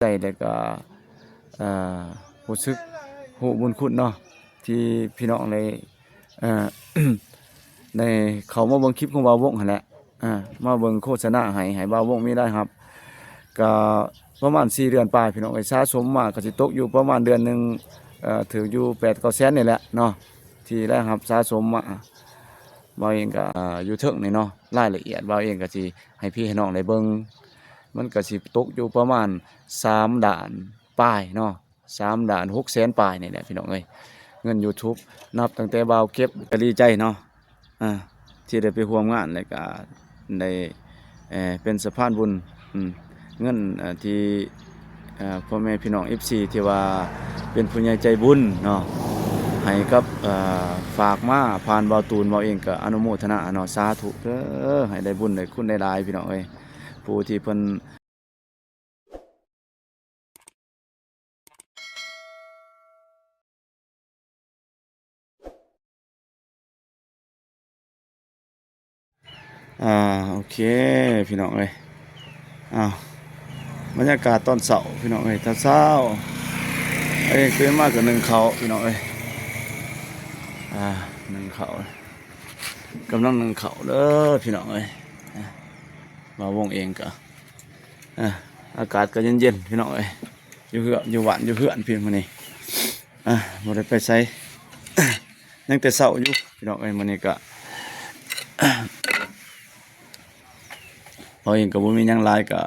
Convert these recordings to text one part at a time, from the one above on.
ใจแล้วก็อ่ารู้สึกฮู้บุญคุณเนาะที่พี่น้องได้อ่า ได้เข้ามาเบิ่งคลิปของบ่าววงหั่นแหละมาเบิ่งโฆษณาให้บ่าววงมีได้ครับก็ประมาณ4เดือนปลายพี่น้องสะสมมาก็สิตกอยู่ประมาณเดือนหนึงถึงอยู่8-9แสนนี่แหละเนาะที่แรกครับสะสมมาบ่าวเองก็อยู่เทิงนี่เนาะรายละเอียดบ่าวเองก็สิให้พี่ให้น้องได้เบิ่งมันก็สิตกอยู่ประมาณ3ด่านปลายเนาะ3ด่าน6แสนปลายนี่แหละพี่น้องเอ้ยเงิน YouTube นับตั้งแต่บ่าวเก็บก็ดีใจเนาะที่ได้ไปร่วมงานแล้วก็ได้เป็นสะพานบุญเงินที่พ่อแม่พี่น้อง FC ที่ว่าเป็นผู้ใหญ่ใจบุญเนาะให้กับฝากมาผ่านเบาตูนเบาเองก็อนุโมทนาเนาะสาธุเด้อให้ได้บุญได้คุณได้หลายพี่น้องเอ้ยผู้ที่เพิ่นโอเคพี่น้องเอ้ยบรรยากาศตอนเช้าพี่น้องเอ้ยตอนเช้าตื่นมาก็นึ่งข้าวพี่น้องเอ้ยนึ่งข้าวกำลังนึ่งข้าวเด้อพี่น้องเอ้ยมาวงเองก็อากาศก็เย็นๆพี่น้องเอ้ยอยู่เหือนอยู่หวานอยู่เหือนพี่มื้อนี้บ่ได้ไปไส ยังแต่เช้าอยู่พี่น้องเอ้ยมื้อนี้ก็พอเองก็บ่มีหยังหลายก็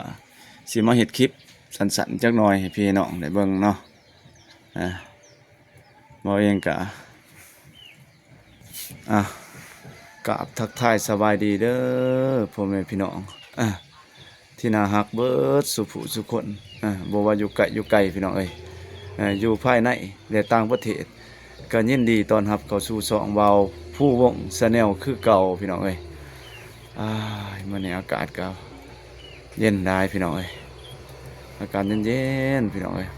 สิมาเฮ็ดคลิปสั้นๆจักหน่อยให้พี่น้องได้เบิ่งเนาะบ่เองก็กราบทักทายสบายดีเด้อพ่อแม่พี่น้องที่น่าฮักเบิดสุผู้สุคนบ่ว่าอยู่ไกลพี่น้องเอ้ยอยู่ภายในและต่างประเทศก็ยินดีต้อนรับเข้าสู่ช่องเบาผู้วงชาแนลคือเก่าพี่น้องเอ้ยมื้อนี้อากาศก็เย็นได้พี่น้องเอ้ยอากาศเย็นๆพี่น้องเอ้ย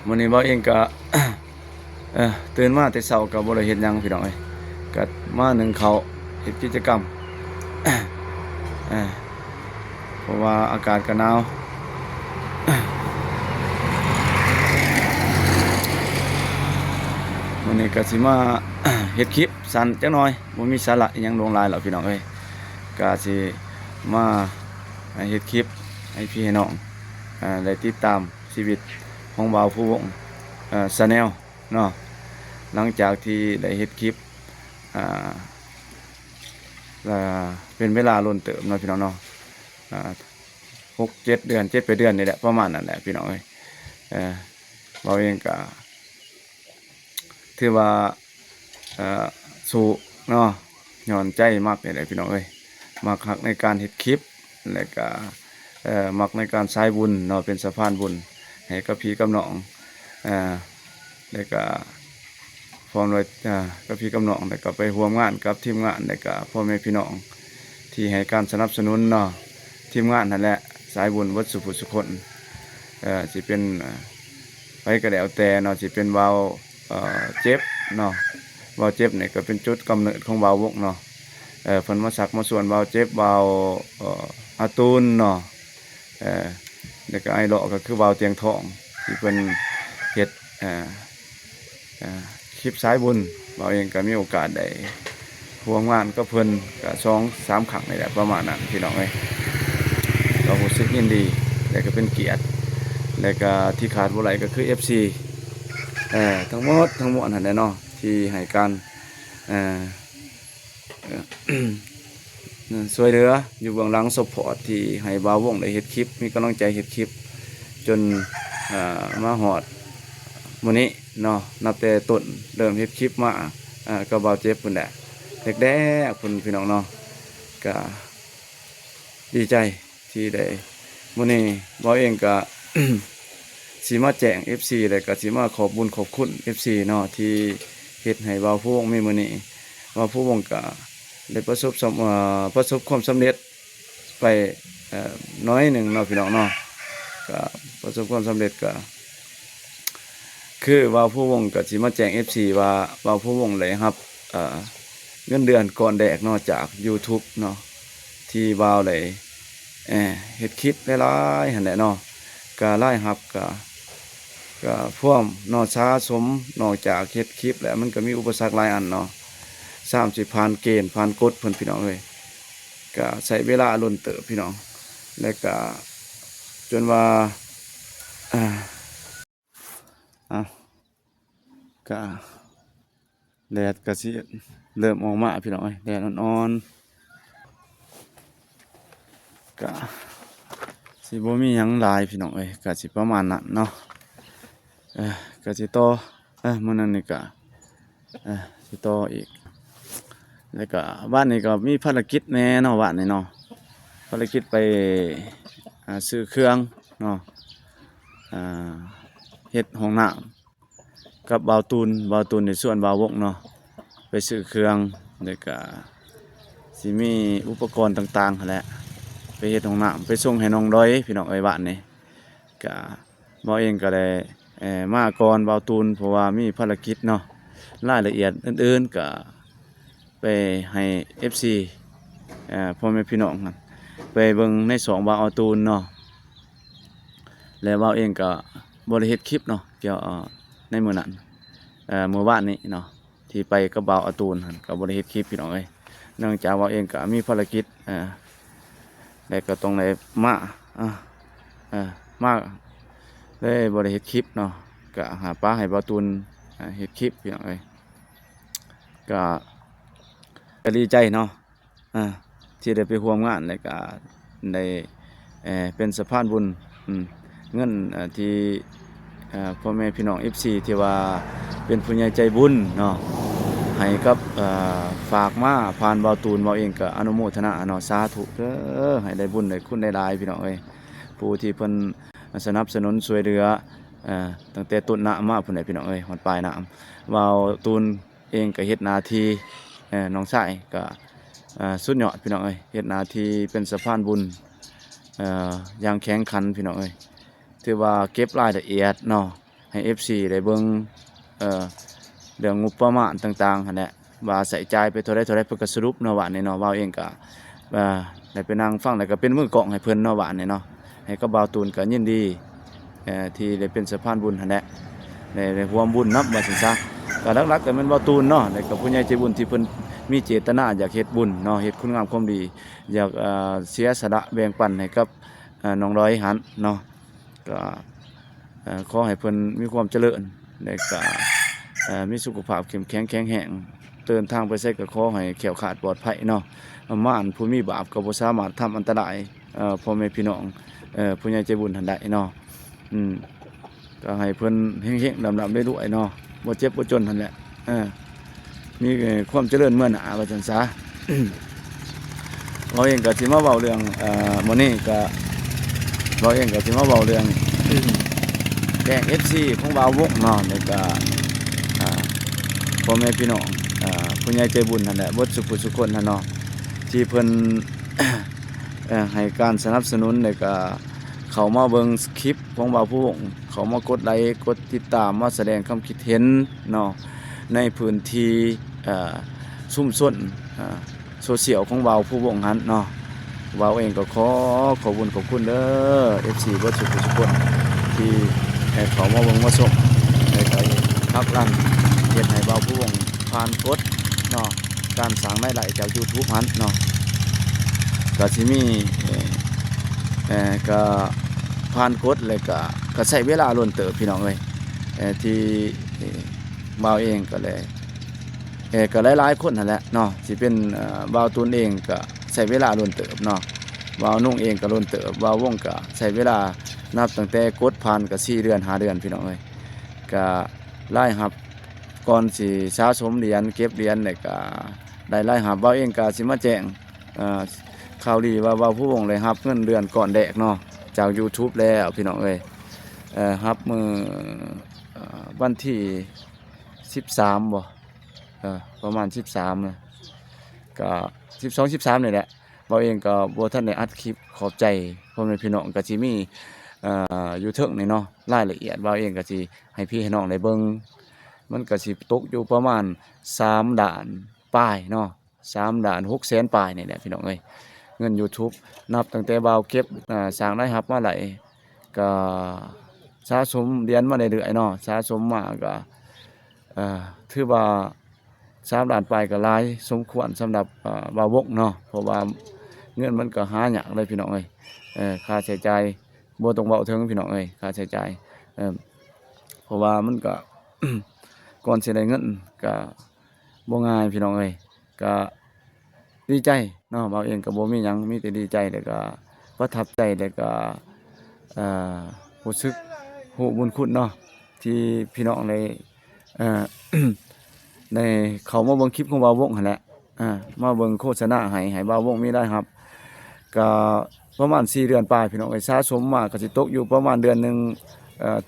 มื้อนี้เบาเองก็ ตื่นมาแต่เช้าก็บ่ได้เฮ็ดหยังพี่น้องเอ้ยก็มานึ่งข้าวเฮ็ดกิจกรรม เพราะว่าอากาศก็หนาวมื้อนี้ก็สิมา เฮ็ดคลิปสั้นจักหน่อยบ่มีสาระอิหยังลงหลายหรอกพี่น้องเอ้ยก็สิมาเฮ็ดคลิปให้พี่ให้น้องได้ติดตามชีวิตของบ่าวผู้วงชาแนลเนาะหลังจากที่ได้เฮ็ดคลิปเป็นเวลาล้นเติมเนาะพี่น้องเนาะ6-7 เดือน7-8 เดือนนี่แหละประมาณนั้นแหละพี่น้องเอ้ยเราเองก็ถือว่าสู้เนาะย้อนใจมากเลยพี่น้องเอ้ยมักฮักในการเฮ็ดคลิปและก็มักในการสายบุญเนาะเป็นสะพานบุญให้กับพี่กับน้องแล้วก็พร้อมด้วยกับพี่กับน้องแล้วก็ไปร่วมงานกับทีมงานแล้วก็พ่อแม่พี่น้องที่ให้การสนับสนุนเนาะทีมงานนั่นแหละสายบุญวัดสุภุสุคนสิเป็นไปก็แล้วแต่เนาะสิเป็นวาวเจ็บเนาะวาวเจ็บเนี่ยก็เป็นจุดกำเนิดของวาววงเนาะเพิ่นมาสักมาส่วนวาวเจ็บวาวอาตูนเนาะแล้วก็ไอเลาะก็คือวาวเตียงทองที่เป็นเฮ็ดคลิปสายบุญเราเองก็มีโอกาสได้ร่วมงานก็เพิ่นก็2-3 ครั้งนี่แหละประมาณนั้นพี่น้องเอ้ยก็รู้สึกยินดีและก็เป็นเกียรติและก็ที่ขาดบ่ไหลก็คือ FC ทั้งหมดนั่นแหละเนาะที่ให้การช่วยเหลืออยู่เบื้องหลังซัพพอร์ตที่ให้บ่าววงได้เฮ็ดคลิปมีกำลังใจเฮ็ดคลิปจนมาฮอดมื้อนี้เนาะนับแต่ต้นเริ่มเฮ็ดคลิปมาก็บ่าวเจ็บพุ่นแหละแรกๆพุ่นพี่น้องเนาะก็ดีใจที่ได้มื้อนี้บ่าวเองก็ สิมาแจ้ง FC แล้วก็สิมาขอบบุญขอบคุณ FC เนาะที่เฮ็ดให้บ่าวผู้วงมีมื้อนี้บ่าวผู้วงก็ได้ประสบความสำเร็จไปน้อยหนึ่งเนาะพี่น้องเนาะก็ประสบความสำเร็จก็คือบ่าวผู้วงก็สิมาแจ้ง FC ว่าบ่าวผู้วงได้รับเงินเดือนก่อนแรกเนาะจาก YouTube เนาะที่บ่าวได้ เฮ็ดคลิปหลายๆหั่นแหละเนาะก็รายรับก็พ่วมนอกช้าสมนอกจากเฮ็ดคลิปแล้วมันก็มีอุปสรรคหลายอันเนาะ30ผ่านเกณฑ์ผ่านกฎเพิ่นพี่น้องเอ้ยก็ใช้เวลาล้นเติบพี่น้องแล้วก็จนว่าอ่าอ่ะก็แดดก็สิเริ่มออกมาพี่น้องเอ้ยแดดอ่อนๆก็สิบ่มีหยังหลายพี่น้องเอ้ยก็สิประมาณนั้นเนาะก็สิต่อมื้อนั้นนี่ก็สิต่ออีกแล้วก็บ้านนี้ก็มีภารกิจแหน่เนาะบ้านนี้เนาะภารกิจไปซื้อเครื่องเนาะอ่าเฮ็ดห้องน้ำกับบ่าวตูนในส่วนบ่าววกเนาะไปซื้อเครื่องแล้วก็สิมีอุปกรณ์ต่างๆหั่นแหละไปเฮ็ดห้องน้ำไปส่งให้น้องดอยพี่น้องเอ้ยบ้านนี้ก็บ่าวเองก็ได้มาก่อนบ่าวตูนเพราะว่ามีภารกิจเนาะรายละเอียดอื่นๆก็ไปให้ FC พ่อแม่พี่น้องกันไปเบิ่งในสองบ่าวตูนเนาะแล้วบ่าวเองก็บ่ได้เฮ็ดคลิปเนาะเกี่ยวในมื้อนั้นมื้อวานนี้เนาะที่ไปกับบ่าวตูนหั่นก็บ่ได้เฮ็ดคลิปพี่น้องเอ้ยเนื่องจากว่าเองก็มีภารกิจแล้วก็ต้องได้มามาเลยบ่ได้เฮ็ดคลิปเนาะก็หาป้าให้บ่าวตูนเฮ็ดคลิปพี่น้องเอ้ยก็ดีใจเนาะที่ได้ไปร่วมงานแล้วก็ได้เป็นสะพานบุญเงินที่พ่อแม่พี่น้อง FC ที่ว่าเป็นผู้ใหญ่ใจบุญเนาะให้กับฝากมาผ่านบ่าวตูนบ่าวเองก็อนุโมทนาเนาะสาธุเด้อให้ได้บุญได้คุณได้หลายพี่น้องเอ้ยผู้ที่เพิ่นสนับสนุนช่วยเหลือตั้งแต่ต้นน้ำมาพุ่นน่ะพี่น้องเอ้ยฮอดปลายน้ำบ่าวตูนเองก็เฮ็ดหน้าที่น้องชายก็สุดยอดพี่น้องเอ้ยเฮ็ดหน้าที่เป็นสะพานบุญอย่างแข็งขันพี่น้องเอ้ยถือว่าเก็บรายละเอียดเนาะให้ FC ได้เบิ่งเรื่องงบประมาณต่างๆหั่นแหละว่าใส่จ่ายไปเท่าใดเพิ่นก็สรุปเนาะว่านี่เนาะว่าเองก็ได้ไปนั่งฟังแล้วก็เป็นมือกลองให้เพิ่นเนาะว่านี่เนาะให้กับบ่าวตูนก็ยินดีที่ได้เป็นสะพานบุญหั่นแหละได้ร่วมบุญนับว่าซั่นซะก็หลักๆก็แม่นบ่าวตูนเนาะแล้วก็ผู้ใหญ่ใจบุญที่เพิ่นมีเจตนาอยากเฮ็ดบุญเนาะเฮ็ดคุณงามความดีอยากเสียสละแบ่งปันให้กับน้องร้อยหันเนาะก็ขอให้เพิ่นมีความเจริญและก็มีสุขภาพเข้มแข็งแข็งแรงเดินทางไปไสก็ขอให้แคล้วคลาดปลอดภัยเนาะม่านผู้มีบาปก็บ่สามารถทำอันตรายพ่อแม่พี่น้องผู้ใหญ่ใจบุญหั่นได้เนาะก็ให้เพิ่นเฮงๆดำๆรวยๆเนาะบ่เจ็บบ่จนหั่นแหละมีความเจริญเมื่อหน้าว่าซั่นซะ เราเองก็สิมาเว้าเรื่องมื้อนี้ก็เราเองก็สิมาเว้าเรื่อง แกง FC ของบ่าววกเนาะแล้วก็พ่อแม่พี่น้องผู้ใหญ่ใจบุญนั่นแหละเบิดสุขสุขคนนั่นเนาะที่เพิ่น ให้การสนับสนุนแล้วก็เข้ามาเบิ่งคลิปของบ่าวผู้วกเข้ามากดไลค์กดติดตามมาแสดงความคิดเห็นเนาะในพื้นที่ชุมชนโซเชียลของบ่าวผู้วกหันเนาะบ่าวเองก็ขอบคุณเด้อ FC เบิดสุขสุขคนที่เขามาเบิ่งมาชมในการพักรันเฮ็ดให้บ่าวผู้วงผ่านกฎเนาะการสร้างรายได้จาก YouTube หันเนาะก็สิมีก็ผ่านกฎเลยก็ใช้เวลาล้นเติบพี่น้องเอ้ยที่บ่าวเองก็เลยก็หลายๆคนนั่นแหละเนาะสิเป็นบ่าวตูนเองก็ใช้เวลาล้นเติบเนาะบ่าวนุ่งเองก็ล้นเติบบ่าววงก็ใช้เวลานับตั้งแต่กดผ่านก็4 เดือน5 เดือนพี่น้องเอ้ยก็รายรับก่อนสิสะสมเหรียญเก็บเหรียญแล้วก็ได้รายรับบ่าวเองก็สิมาแจ้งข่าวดีว่าบ่าวผู้วงได้รับเงินเดือนก่อนแรกเนาะจาก YouTube แล้วพี่น้องเอ้ยรับมื้อวันที่13บ่ประมาณ13นะก็12 13นี่แหละบ่าวเองก็บ่ทันได้อัดคลิปขอบใจพ่อแม่พี่น้องก็สิมีอยู่เทิงนี่เนาะรายละเอียดบ่าวเองก็สิให้พี่ให้น้องได้เบิ่งมันก็สิตกอยู่ประมาณ3 ด่านป้ายเนาะ3 ด่าน600,000ปลายนี่แหละพี่น้องเอ้ย เงิน YouTube นับตั้งแต่บ่าวเก็บสร้างได้รับมาหลายก็สะสมเหรียญมาเรื่อยๆเนาะสะสมมาก็ถือว่า3ล้านปลายก็หลายสมควรสำหรับบ่าววงเนาะเพราะว่าเงินมันก็หายากเลยพี่น้องเอ้ยค่าใช้จ่ายบ่ต้องเว้าถึงพี่น้องเอ้ยค่าใช้จ่ายเพราะว่ามันก็ ก่อนสิได้เงินก็บ่ง่ายพี่น้องเอ้ยก็ดีใจเนาะบ่าวเองก็บ่มีหยังมีแต่ดีใจแล้วก็ประทับใจแล้วก็เอ่อรู้สึกฮู้บุญคุณเนาะที่พี่น้องได้เอ่อ ได้เข้ามาเบิ่งคลิปของบ่าววงหั่นแหละมาเบิ่งโฆษณาให้บ่าววงมีได้ครับก็ประมาณ4เดือนปลายพี่น้องเอ้ยสะสมมาก็สิตกอยู่ประมาณเดือนหนึง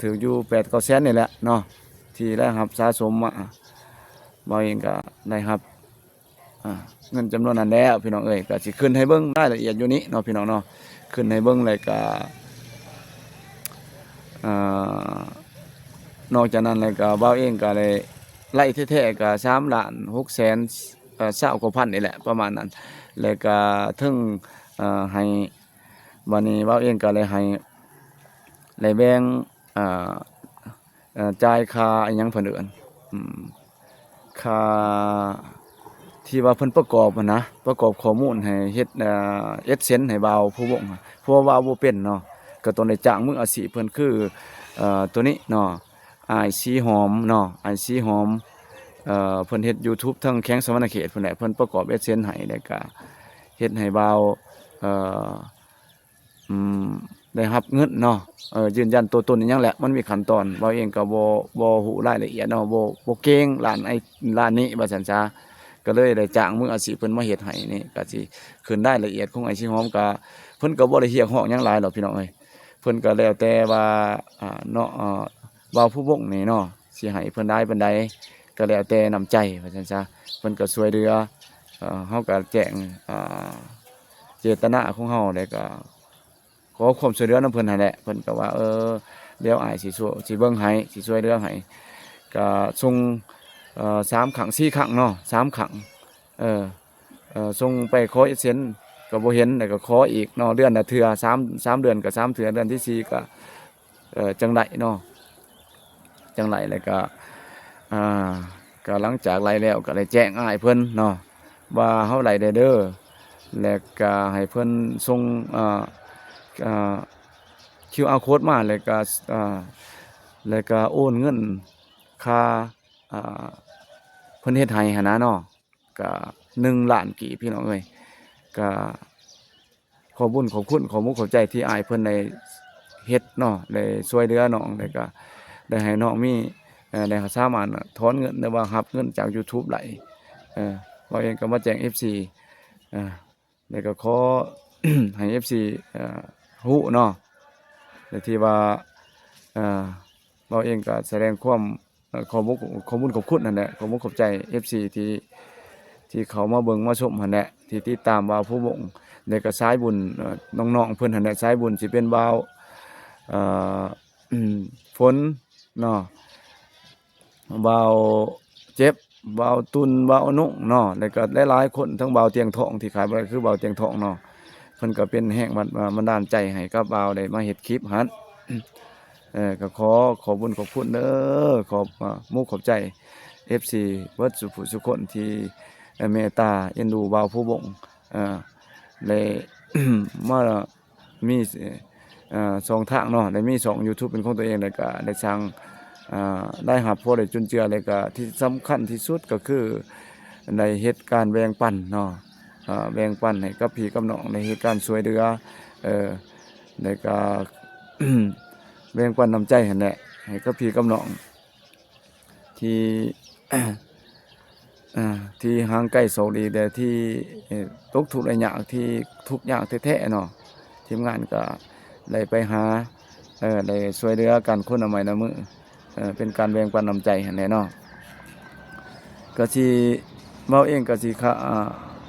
ถืออยู่8-9 แสนนี่แหละเนาะที่ได้ครับสะสมมาบ่าวเองก็ได้ครับเงินจำนวนนั้นแล้วพี่น้องเอ้ยก็สิขึ้นให้เบิ่งรายละเอียดอยู่นี้เนาะพี่น้องเนาะขึ้นให้เบิ่งแล้วก็นอกจากนั้นแล้วก็บ่าวเองก็เลยไล่แท้ๆก็3,620,000กว่าพันนี่แหละประมาณนั้นแล้วก็ถึงให้บัดนี้บ่าวเองก็เลยให้เลยแบ่งจ่ายค่าอิหยังเพิ่นเอิ้นค่าที่ว่าเพิ่นประกอบนะประกอบข้อมูลให้เฮ็ดAdSense ให้บ่าวผู้วงเพราะว่าบ่าวบ่เป็นเนาะก็ต้องได้จ้างมืออาชีพเพิ่นคือตัวนี้เนาะอ้ายสีหอมเนาะอ้ายสีหอมเพิ่นเฮ็ด YouTube ทั้งแข้งสวรรณเขตพุ่นแหละเพิ่นประกอบ AdSense ให้แล้วก็เฮ็ดให้บ่าวได้รับเงินเนาะยืนยันตัวตนอีหยังแหละมันมีขั้นตอนบ่าวเองก็บ่ฮู้รายละเอียดเนาะบ่เก่งร้านนี้ว่าซั่นซะก็เลยได้จ้างมืออาชีพเพิ่นมาเฮ็ดให้นี่ก็สิขึ้นรายละเอียดของไอ้สิหอมก็เพิ่นก็บ่ได้เรียกร้องหยังหลายหรอกพี่น้องเอ้ยเพิ่นก็แล้วแต่ว่าเนาะบ่าวผู้วงนี่เนาะสิให้เพิ่นได้ปานใดก็แล้วแต่น้ำใจว่าซั่นซะเพิ่นก็ช่วยเหลือเฮาก็แจ้งเจตนาของเฮาแล้วก็ขอความช่วยเหลือนำเพิ่นนั่นแหละเพิ่นก็ว่าเดี๋ยวอ้ายสิเบิ่งให้สิช่วยเหลือให้ก็ส่ง3 ครั้ง 4 ครั้งเนาะ3 ครั้งส่งไปขอAdSenseก็บ่เห็นแล้วก็ขออีกเนาะเดือนละเทื่อ3เดือนก็3เทื่อเดือนที่4ก็จังได๋เนาะจังได๋แล้วก็ก็หลังจากไล่แล้วก็ได้แจ้งอ้ายเพิ่นเนาะว่าเฮาไล่ได้เด้อแล้วก็ให้เพิ่นส่งQR code มาแล้วก็โอนเงินค่าเพิ่นเฮ็ดให้หันนะเนาะก็1 ล้านกีบพี่น้องเอ้ยก็ขอบุญขอบคุณขอมุกขอบใจที่อ้ายเพิ่นได้เฮ็ดเนาะได้ช่วยเหลือน้องแล้วก็ได้ให้น้องมีได้สามารถถอนเงินหรือว่ารับเงินจาก YouTube ไหลเราเองก็มาแจ้ง FC แล้วก็ขอ ให้ FC ฮู้เนาะแต่ที่ว่าเราเองก็แสดงความขอบุญขอบคุณนั่นแหละขอบุญขอบใจ FC ที่เขามาเบิ่งมาชมหั่นแหละที่ติดตามบ่าวผู้วงแล้วก็สายบุญน้องๆเพิ่นหั่นแหละสายบุญสิเป็นบ่าวฝนเนาะบ่าวเจ็บบ่าวตุนบ่าวนุ่งเนาะแล้วก็หลายๆคนทั้งบ่าวเตียงทองที่ขายบ่ได้คือบ่าวเตียงทองเนาะเพิ่นก็เป็นแรงบันดาลใจให้กับบ่าวได้มาเฮ็ดคลิปหั่นก็ขอบุญขอบคุณเด้อขอบมุกขอบใจ FC เบิดสุผู้สุคนที่เมตตาเอ็นดูบ่าวผู้วงเลย มามี2 ทางเนาะได้มี2 YouTube เป็นของตัวเองแล้วก็ได้สร้างได้รับพอได้จุนเจือแล้วก็ที่สำคัญที่สุดก็คือได้เฮ็ดการแบ่งปันเนาะแบ่งปันให้กับพี่กับน้องในเฮ็ดการช่วยเหลือแล้วก็ แบ่งปันน้ำใจหั่นแหละให้กับพี่กับน้องที่ ที่ห่างไกลโศกดีแต่ที่ตกทุกข์ได้ยากที่ทุกข์ยากแท้ๆเนาะทีมงานก็ได้ไปหาได้ช่วยเหลือกันคนละไม้ละมือเป็นการแบ่งปันน้ำใจหั่นแหละเนาะก็สิเว้าเองก็สิ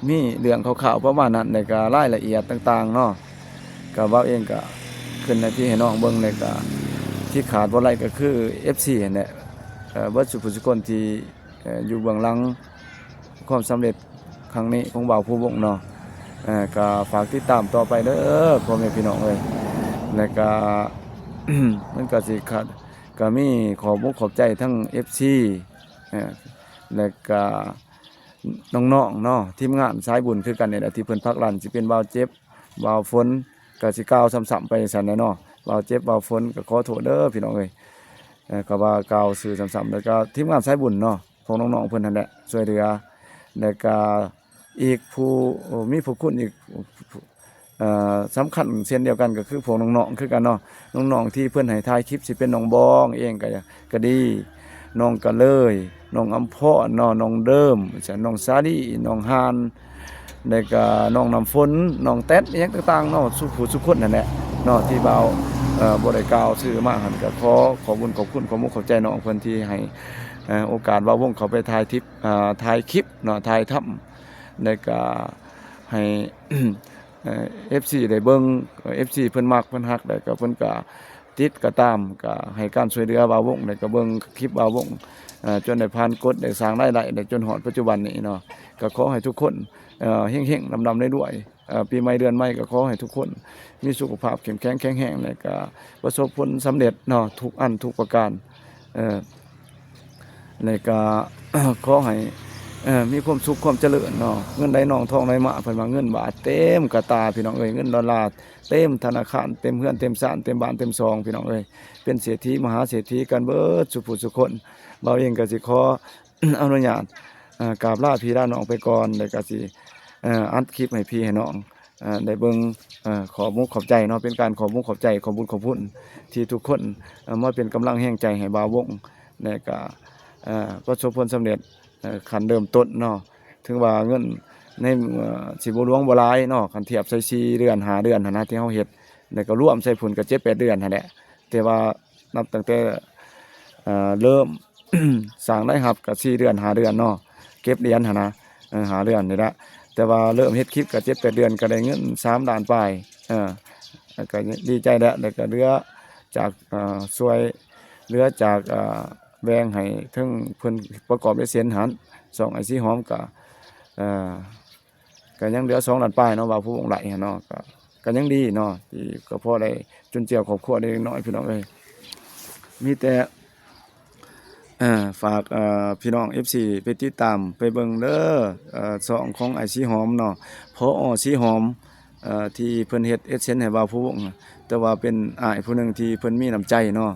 มีเรื่องข่าวๆประมาณนั้นแล้วก็รายละเอียดต่างๆเนาะก็เว้าเองก็ขึ้นในที่ให้น้องเบิ่งแล้วก็ที่ขาดบ่ได้ก็คือ FC นั่นแหละเบิดสุผู้สุคนที่อยู่เบื้องหลังความสำเร็จครั้งนี้ของบ่าวผู้วงเนาะ ก็ฝากติดตามต่อไปเด้อพ่อแม่พี่น้องเอ้ยแล้วก็ มันก็สิขาดก็มีขอบอกขอบใจทั้ง FC เอ่อแล้วก็น้องๆเนาะทีมงานสายบุญคือกันนี่แหละที่เพิ่นพักรันสิเป็นบ่าวเจ็บบ่าวฝนก็สิกล่าวซ้ำๆไปซั่นแหละเนาะบ่าวเจ็บบ่าวฝนก็ขอโทษเด้อพี่น้องเอ้ยก็ว่ากล่าวสื่อซ้ำๆแล้วก็ทีมงานสายบุญเนาะของน้องๆเพิ่นนั่นแหละช่วยเหลือแล้วก็อีกผู้มีผู้คุณอีก สำคัญเช่นเดียวกันก็คือพวกน้องๆคือกันเนาะน้องๆที่เพื่อนให้ถ่ายคลิปสิเป็นน้องบองเองก็ดีน้องก็เลยน้องอำพรเนาะน้องเดิมน้องซาดีน้องฮานแล้วก็น้องน้ำฝนน้องแต๊ดอหยังต่างๆเนาะสุผู้สุคนนั่นแหละเนาะที่เบาบ่ได้กล่าวชื่อมาหั่นก็ขอบุญขอบคุณขอมุขขอบใจน้องเพิ่นที่ให้โอกาสว่าวงเขาไปถ่ายคลิปคลิปเนาะถ่ายทำแล้วก็ให้ FC ได้เบิ่ง FC เพิ่นมักเพิ่นฮักแล้วก็เพิ่นก็ติดก็ตามก็ให้การช่วยเหลือบ่าววงแล้วก็เบิ่งคลิปบ่าววงจนได้ผ่านกฎได้สร้างรายได้ได้จนฮอดปัจจุบันนี้เนาะก็ขอให้ทุกคนเฮงๆลำๆด้วยปีใหม่เดือนใหม่ก็ขอให้ทุกคนมีสุขภาพเข้มแข็งแข็งแรงแล้วก็ประสบผลสำเร็จเนาะทุกอันทุกประการแล้วก็ ขอให้มีความสุขความเจริญเนาะเงินใดน้องทองใดมาเพิ่นว่าเงินบาทเต็มกระตาพี่น้องเอ้ยเงินดอลลาร์เต็มธนาคารเต็มเฮือนเต็มศาลเต็มบ้านเต็มซองพี่น้องเอ้ยเป็นเศรษฐีมหาเศรษฐีกันเบิดสุผู้สุคนเราเองก็สิขอ อนุญาตกราบลาพี่ลาน้องไปก่อนแล้วก็สิอัดคลิปให้พี่ให้น้องได้เบิ่งขอมุกขอบใจเนาะเป็นการขอมุกขอบใจขอบุญขอบคุณที่ทุกคนมาเป็นกำลังแห่งใจให้บ่าววงแล้วก็ประสบผลสำเร็จขันเริ่มต้นเนาะถึงว่าเงินในสิบ่หลวงบ่หลายเนาะคันเทียบใส่4เดือน5เดือนหั่นนะที่เฮาเฮ็ดแล้วก็รวมใส่ผลก็7-8เดือนหั่นแหละแต่ว่านับตั้งแต่เริ่ม สร้างได้รับก็4เดือน5เดือนเนาะเก็บเหรียญหั่นนะ5เดือนนี่แหละแต่ว่าเริ่มเฮ็ดคลิปก็7-8เดือนก็ได้เงิน3ล้านปลายแล้วก็ดีใจแล้วก็เหลือจากช่วยเหลือจากแบ่งให้ถึงเพิ่นประกอบด้วยเสียนหัน2ไอ้สีหอมก็ยังเหลือ2ล้านปลายเนาะว่าผู้วงไหลเนาะก็ยังดีเนาะที่ก็พอได้จุนเจือครอบครัวได้น้อยพี่น้องเอ้ยมีแต่ฝากพี่น้อง FC ไปติดตามไปเบิ่งเด้อช่องของไอ้สีหอมเนาะพอสีหอมที่เพิ่นเฮ็ดเซนให้ว่าผู้วงแต่ว่าเป็นอ้ายผู้หนึงที่เพิ่นมีน้ำใจเนาะ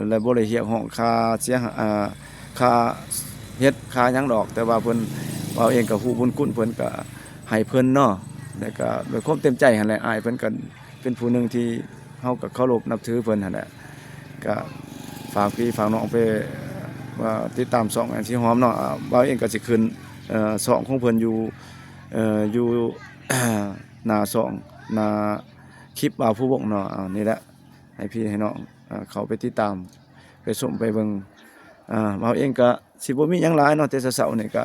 และบ่ได้เรียกร้องค่าเสียค่าเฮ็ดค่าหยังดอกแต่ว่าเพิ่นเอาเองก็ฮู้บุญคุณเพิ่นก็ให้เพิ่นเนาะแล้วก็ด้วยความเต็มใจหั่นแหละอ้ายเพิ่นก็เป็นผู้หนึงที่เฮาก็เคารพนับถือเพิ่นหั่นแหละก็ฝากพี่ฝากน้องไปว่าติดตามช่องอันสิหอมเนาะบ่าวเองก็สิขึ้นช่องของเพิ่นอยู่ หน้าช่องหน้าคลิปบ่าวผู้วงเนาะนี่แหละให้พี่ให้น้องเขาไปติดตามไปชมไปเบิ่งเราเองก็สิบ่มีหยังหลายเนาะแต่เช้าๆนี่ก็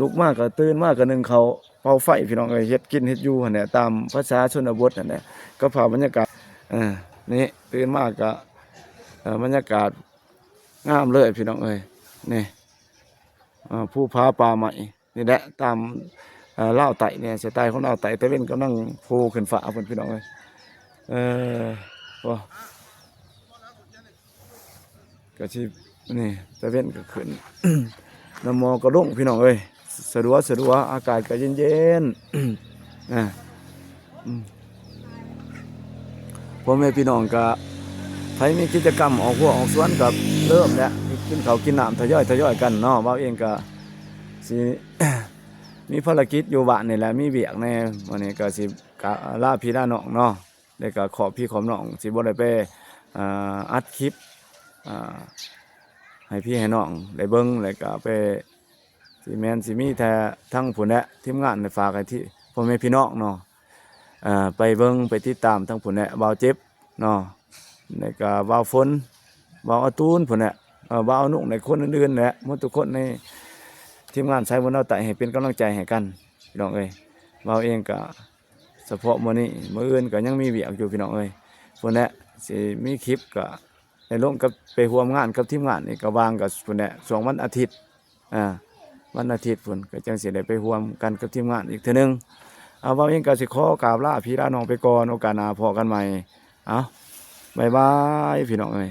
ลุกมาก็ตื่นมาก็นึ่งข้าวเป่าไฟพี่น้องเอ้ยเฮ็ดกินเฮ็ดอยู่หั่นแหละตามภาษาชนบทนั่นแหละก็ภาพบรรยากาศนี่ตื่นมาก็บรรยากาศงามเลยพี่น้องเอ้ยนี่ภูผาป่าใหม่นี่แหละตามลาวไต่เนี่ยสไตล์ของลาวไต่ตะเว้นกำลังโผล่ขึ้นฟ้าเพิ่นพี่น้องเอ้ยว้าก็สินี่ตะเว้นก็ขึ้น น้ำมอก็ลงพี่น้องเอ้ยสะดวกอากาศก็เย็นๆพ่อแม่พี่น้องก็ใครมีกิจกรรมออกหัวออกสวนกับเริ่มแล้วกินข้าวกินน้ำทยอยกันเนาะว่าเองก็สิ มีภารกิจอยู่บ้านนี่แหละมีเวียกแน่วันนี้ก็สิลาพี่ลาน้องเนาะแล้วก็ขอพี่ขอน้องสิบ่ได้ไปอัดคลิปให้พี่ให้น้องได้เบิ่งแล้วก็ไปสิแม่นสิมีแต่ทั้งผู้แนะทีมงานได้ฝากให้ที่พ่อแม่พี่น้องเนาะไปเบิ่งไปติดตามทั้งผู้แนะบ่าวเจ็บเนาะแล้วก็บ่าวฝนบ่าวอาตูนผู้แนะบ่าวนุ่งในคนอื่นๆแหละหมดทุกคนในทีมงานสายบุญเอาไต่ให้เป็นกำลังใจให้กันพี่น้องเอ้ยเราเองก็เฉพาะมื้อนี้มื้ออื่นก็ยังมีเวียกอยู่พี่น้องเอ้ยพุ่นแหละสิมีคลิปก็ได้ลงกับไปร่วมงานกับทีมงานนี่ก็วางกับพุ่นแหละช่วงวันอาทิตย์วันอาทิตย์พุ่นก็จังสิได้ไปร่วมกันกับทีมงานอีกเทื่อนึง เอาว่าเองก็สิขอกราบลาพี่ลาน้องไปก่อนโอกาสหน้าพอกันใหม่เอาบ๊ายบายพี่น้องเอ้ย